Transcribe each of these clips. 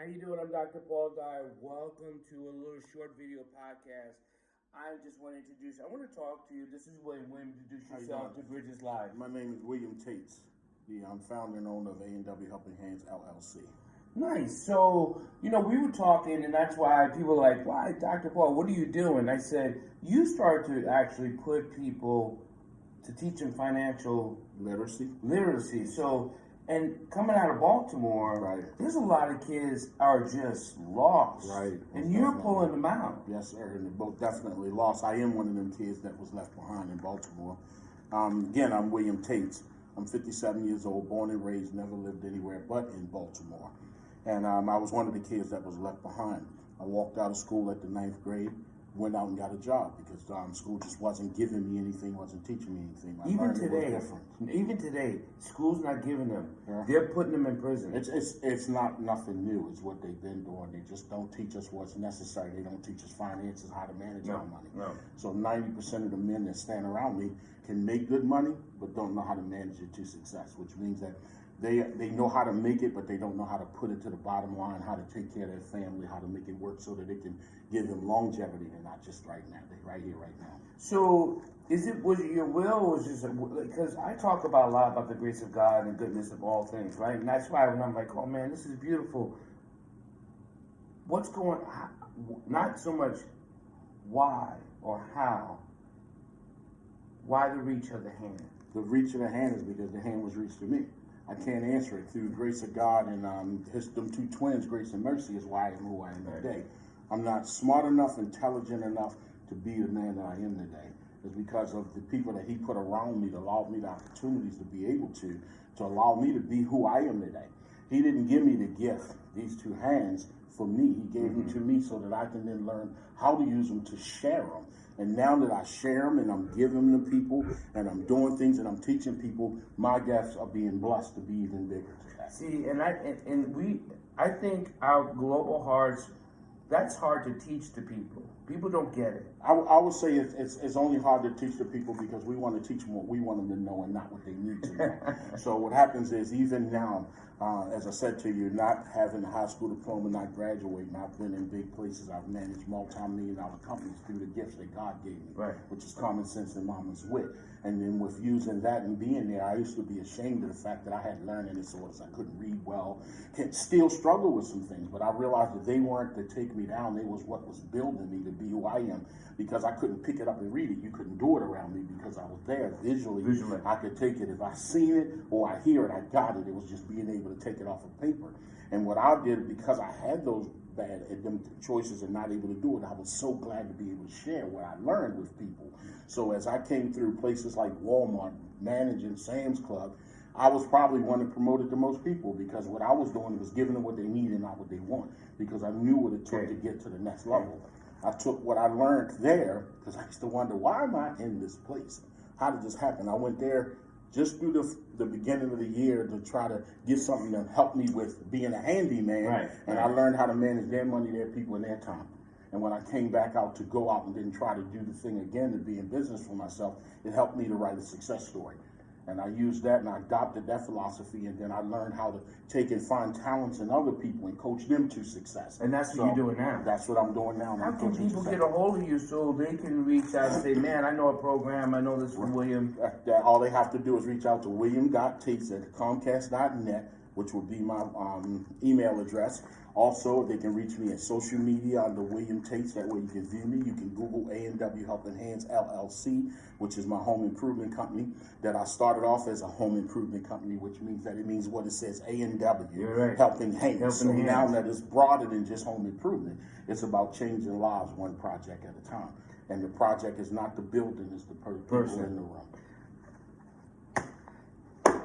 How you doing? I'm Dr. Paul Dyer. Welcome to a little short video podcast. I just want to introduce. I want to talk to you. This is William. William, introduce How you yourself to doing? Bridges Live. My name is William Tate. I'm founder and owner of A&W Helping Hands LLC. Nice. So, we were talking, and that's why people are like, why, Dr. Paul, what are you doing? I said, you start to actually put people to teach them financial Literacy. So, and coming out of Baltimore, Right. there's a lot of kids are just lost. Right. And you're pulling them out. Yes, sir. And they're both definitely lost. I am one of them kids that was left behind in Baltimore. Again, I'm William Tate. I'm 57 years old, born and raised, never lived anywhere but in Baltimore. And I was one of the kids that was left behind. I walked out of school at the 9th grade, went out and got a job because school just wasn't giving me anything, wasn't teaching me anything. Even today, school's not giving them. Yeah. They're putting them in prison. It's not nothing new. It's what they've been doing. They just don't teach us what's necessary. They don't teach us finances, how to manage our money. No. So 90% of the men that stand around me can make good money, but don't know how to manage it to success, which means that they know how to make it, but they don't know how to put it to the bottom line, how to take care of their family, how to make it work so that it can give them longevity and not just right now, right here, right now. So, was it your will, or was it just because I talk about a lot about the grace of God and goodness of all things, right? And that's why when I'm like, oh man, this is beautiful. What's going on? Not so much why or how. Why the reach of the hand? The reach of the hand is because the hand was reached to me. I can't answer it. Through the grace of God and them two twins, grace and mercy, is why I am who I am today. I'm not smart enough, intelligent enough to be the man that I am today. It's because of the people that He put around me that allowed me the opportunities to be able to allow me to be who I am today. He didn't give me the gift, these two hands, for me. He gave them to me so that I can then learn how to use them to share them. And now that I share them and I'm giving them to people and I'm doing things and I'm teaching people, my gifts are being blessed to be even bigger today. See, I think our global hearts, that's hard to teach to people. People don't get it. I would say it's only hard to teach the people because we want to teach them what we want them to know and not what they need to know. So what happens is even now, as I said to you, not having a high school diploma, not graduating, I've been in big places. I've managed multi-million-dollar companies through the gifts that God gave me, right, which is common sense and mama's wit. And then with using that and being there, I used to be ashamed of the fact that I had learning disorders. I couldn't read well, can still struggle with some things, but I realized that they weren't to take me down. They was what was building me to be who I am, because I couldn't pick it up and read it. You couldn't do it around me because I was there visually. I could take it. If I seen it or I hear it, I got it. It was just being able to take it off of paper. And what I did, because I had those bad choices and not able to do it, I was so glad to be able to share what I learned with people. So as I came through places like Walmart, managing Sam's Club, I was probably one that promoted the most people, because what I was doing was giving them what they need and not what they want, because I knew what it took to get to the next level. I took what I learned there, because I used to wonder, why am I in this place? How did this happen? I went there just through the beginning of the year to try to get something that helped me with being a handyman, and I learned how to manage their money, their people, and their time. And when I came back out to go out and then try to do the thing again to be in business for myself, it helped me to write a success story. And I used that and I adopted that philosophy, and then I learned how to take and find talents in other people and coach them to success. And that's what you're doing now. That's what I'm doing now. How can people get a hold of you so they can reach out and say, man, I know a program, I know this from William? All they have to do is reach out to william.tate@comcast.net, which will be my email address. Also, they can reach me at social media under William Tate. That way you can view me. You can Google A&W Helping Hands LLC, which is my home improvement company that I started off as a home improvement company, which means that it means what it says, A&W, Helping Hands. So now that it's broader than just home improvement, it's about changing lives one project at a time. And the project is not the building, it's the person in the room.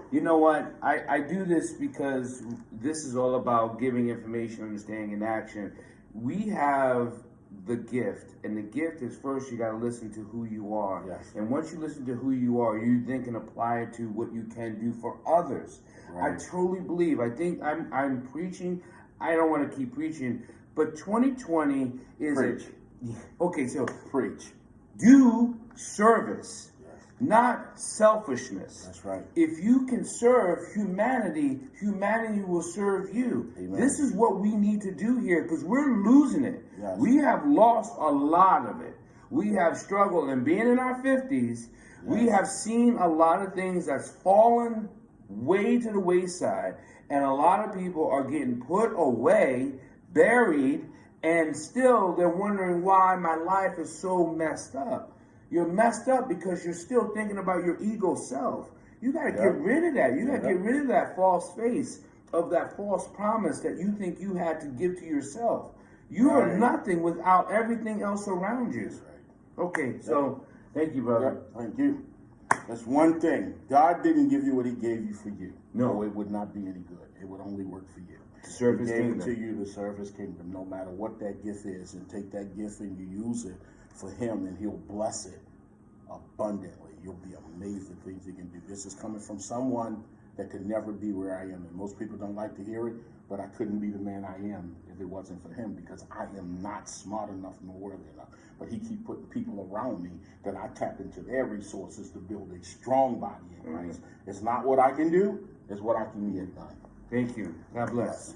You know what? I do this because this is all about giving information, understanding, and action. We have the gift, and the gift is first you got to listen to who you are. Yes. And once you listen to who you are, you then can apply it to what you can do for others. Right. I truly believe. I think I'm preaching. I don't want to keep preaching, but 2020 is Preach. Okay, so Preach. Do service. not selfishness. That's right. If you can serve humanity, humanity will serve you. Amen. This is what we need to do here because we're losing it. Yes. We have lost a lot of it. We have struggled, and being in our 50s, we have seen a lot of things that's fallen way to the wayside, and a lot of people are getting put away, buried, and still they're wondering why my life is so messed up. You're messed up because you're still thinking about your ego self. You got to get rid of that. You got to get rid of that false face of that false promise that you think you had to give to yourself. You are nothing without everything else around you. Okay, so thank you, brother. Thank you. That's one thing. God didn't give you what he gave you for you. No. It would not be any good. It would only work for you. To serve his He gave kingdom. it to you to serve his kingdom, no matter what that gift is, and take that gift and you use it for him, and he'll bless it abundantly. You'll be amazed at things he can do. This is coming from someone that could never be where I am, and most people don't like to hear it, but I couldn't be the man I am if it wasn't for him, because I am not smart enough nor worthy enough. But he keep putting people around me that I tap into their resources to build a strong body in Christ. It's not what I can do, it's what I can get done. Thank you. God bless. Yes.